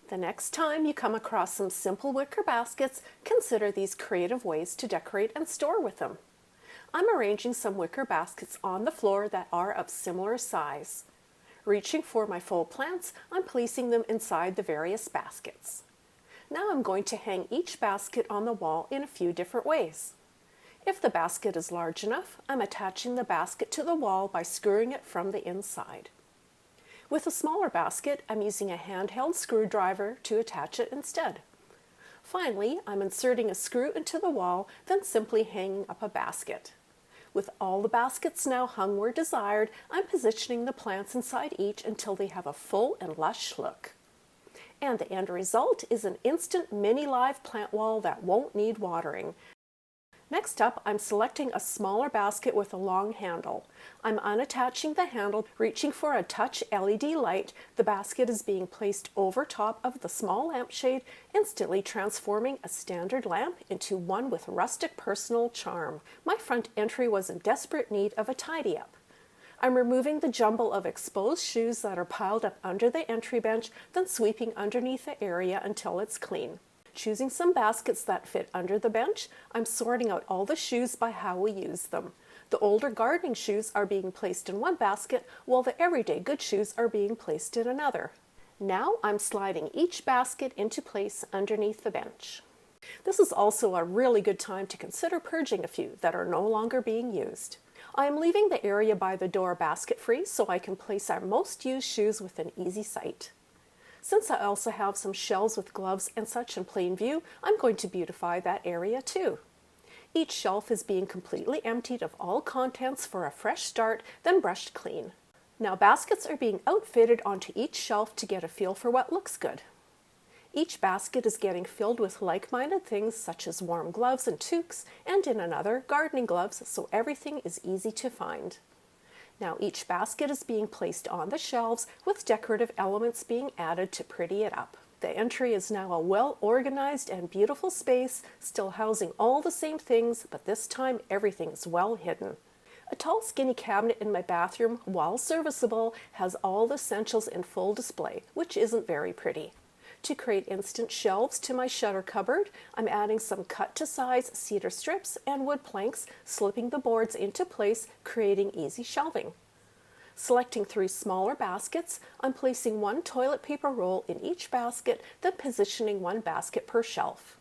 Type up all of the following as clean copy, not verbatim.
The next time you come across some simple wicker baskets, consider these creative ways to decorate and store with them. I'm arranging some wicker baskets on the floor that are of similar size. Reaching for my full plants, I'm placing them inside the various baskets. Now I'm going to hang each basket on the wall in a few different ways. If the basket is large enough, I'm attaching the basket to the wall by screwing it from the inside. With a smaller basket, I'm using a handheld screwdriver to attach it instead. Finally, I'm inserting a screw into the wall, then simply hanging up a basket. With all the baskets now hung where desired, I'm positioning the plants inside each until they have a full and lush look. And the end result is an instant mini live plant wall that won't need watering. Next up, I'm selecting a smaller basket with a long handle. I'm unattaching the handle, reaching for a touch LED light. The basket is being placed over top of the small lampshade, instantly transforming a standard lamp into one with rustic personal charm. My front entry was in desperate need of a tidy-up. I'm removing the jumble of exposed shoes that are piled up under the entry bench, then sweeping underneath the area until it's clean. Choosing some baskets that fit under the bench, I'm sorting out all the shoes by how we use them. The older gardening shoes are being placed in one basket, while the everyday good shoes are being placed in another. Now I'm sliding each basket into place underneath the bench. This is also a really good time to consider purging a few that are no longer being used. I am leaving the area by the door basket free so I can place our most used shoes within easy sight. Since I also have some shelves with gloves and such in plain view, I'm going to beautify that area too. Each shelf is being completely emptied of all contents for a fresh start, then brushed clean. Now baskets are being outfitted onto each shelf to get a feel for what looks good. Each basket is getting filled with like-minded things such as warm gloves and toques, and in another, gardening gloves, so everything is easy to find. Now each basket is being placed on the shelves with decorative elements being added to pretty it up. The entry is now a well-organized and beautiful space, still housing all the same things, but this time everything is well hidden. A tall skinny cabinet in my bathroom, while serviceable, has all the essentials in full display, which isn't very pretty. To create instant shelves to my shutter cupboard, I'm adding some cut-to-size cedar strips and wood planks, slipping the boards into place, creating easy shelving. Selecting 3 smaller baskets, I'm placing 1 toilet paper roll in each basket, then positioning 1 basket per shelf.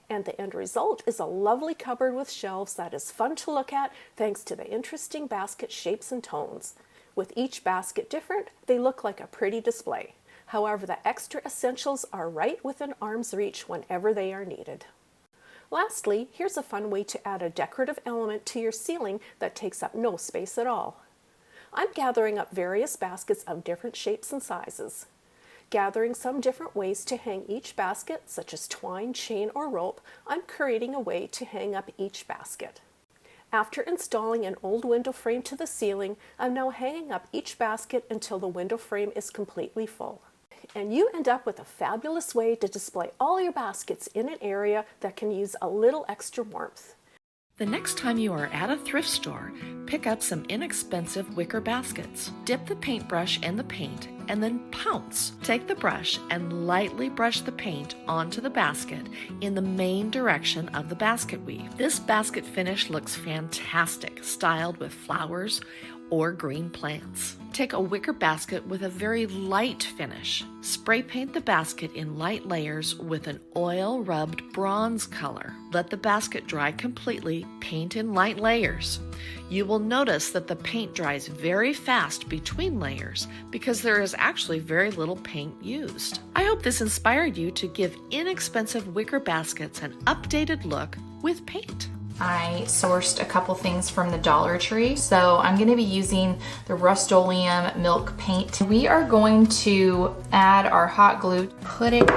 And the end result is a lovely cupboard with shelves that is fun to look at thanks to the interesting basket shapes and tones. With each basket different, they look like a pretty display. However, the extra essentials are right within arm's reach whenever they are needed. Lastly, here's a fun way to add a decorative element to your ceiling that takes up no space at all. I'm gathering up various baskets of different shapes and sizes. Gathering some different ways to hang each basket, such as twine, chain, or rope, I'm creating a way to hang up each basket. After installing an old window frame to the ceiling, I'm now hanging up each basket until the window frame is completely full. And you end up with a fabulous way to display all your baskets in an area that can use a little extra warmth. The next time you are at a thrift store, pick up some inexpensive wicker baskets. Dip the paintbrush in the paint and then pounce. Take the brush and lightly brush the paint onto the basket in the main direction of the basket weave. This basket finish looks fantastic, styled with flowers or green plants. Take a wicker basket with a very light finish. Spray paint the basket in light layers with an oil-rubbed bronze color. Let the basket dry completely, paint in light layers. You will notice that the paint dries very fast between layers because there is actually very little paint used. I hope this inspired you to give inexpensive wicker baskets an updated look with paint. I sourced a couple things from the Dollar Tree. So I'm going to be using the Rust-Oleum milk paint. We are going to add our hot glue, put it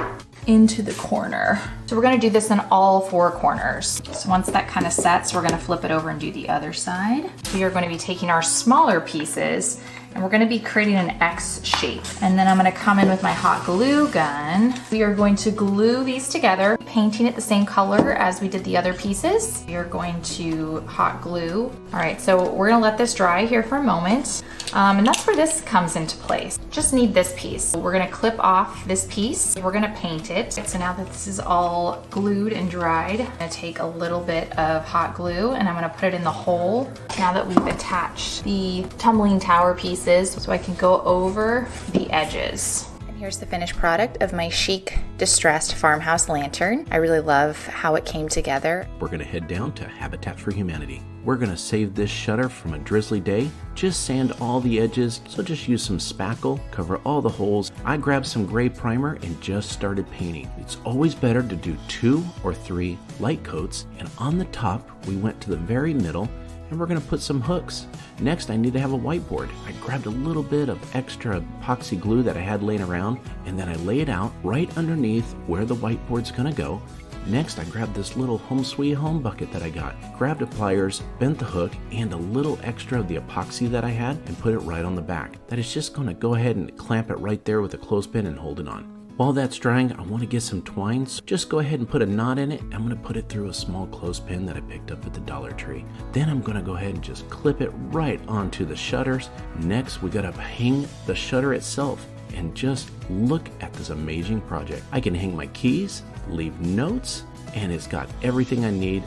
into the corner. So we're going to do this in all 4 corners. So once that kind of sets, we're going to flip it over and do the other side. We are going to be taking our smaller pieces And we're gonna be creating an X shape. And then I'm gonna come in with my hot glue gun. We are going to glue these together, painting it the same color as we did the other pieces. We are going to hot glue. All right, so we're gonna let this dry here for a moment. And that's where this comes into place. Just need this piece. We're gonna clip off this piece. We're gonna paint it. So now that this is all glued and dried, I'm gonna take a little bit of hot glue and I'm gonna put it in the hole. Now that we've attached the tumbling tower pieces, so I can go over the edges. Here's the finished product of my chic distressed farmhouse lantern. I really love how it came together. We're gonna head down to Habitat for Humanity. We're gonna save this shutter from a drizzly day. Just sand all the edges, so just use some spackle, cover all the holes. I grabbed some gray primer and just started painting. It's always better to do 2 or 3 light coats, and on the top, we went to the very middle and we're gonna put some hooks. Next, I need to have a whiteboard. I grabbed a little bit of extra epoxy glue that I had laying around, and then I lay it out right underneath where the whiteboard's gonna go. Next, I grabbed this little Home Sweet Home bucket that I got, grabbed the pliers, bent the hook, and a little extra of the epoxy that I had, and put it right on the back. That is just gonna go ahead and clamp it right there with a clothespin and hold it on. While that's drying, I want to get some twine, so just go ahead and put a knot in it. I'm going to put it through a small clothespin that I picked up at the Dollar Tree. Then I'm going to go ahead and just clip it right onto the shutters. Next, we got to hang the shutter itself, and just look at this amazing project. I can hang my keys, leave notes, and it's got everything I need.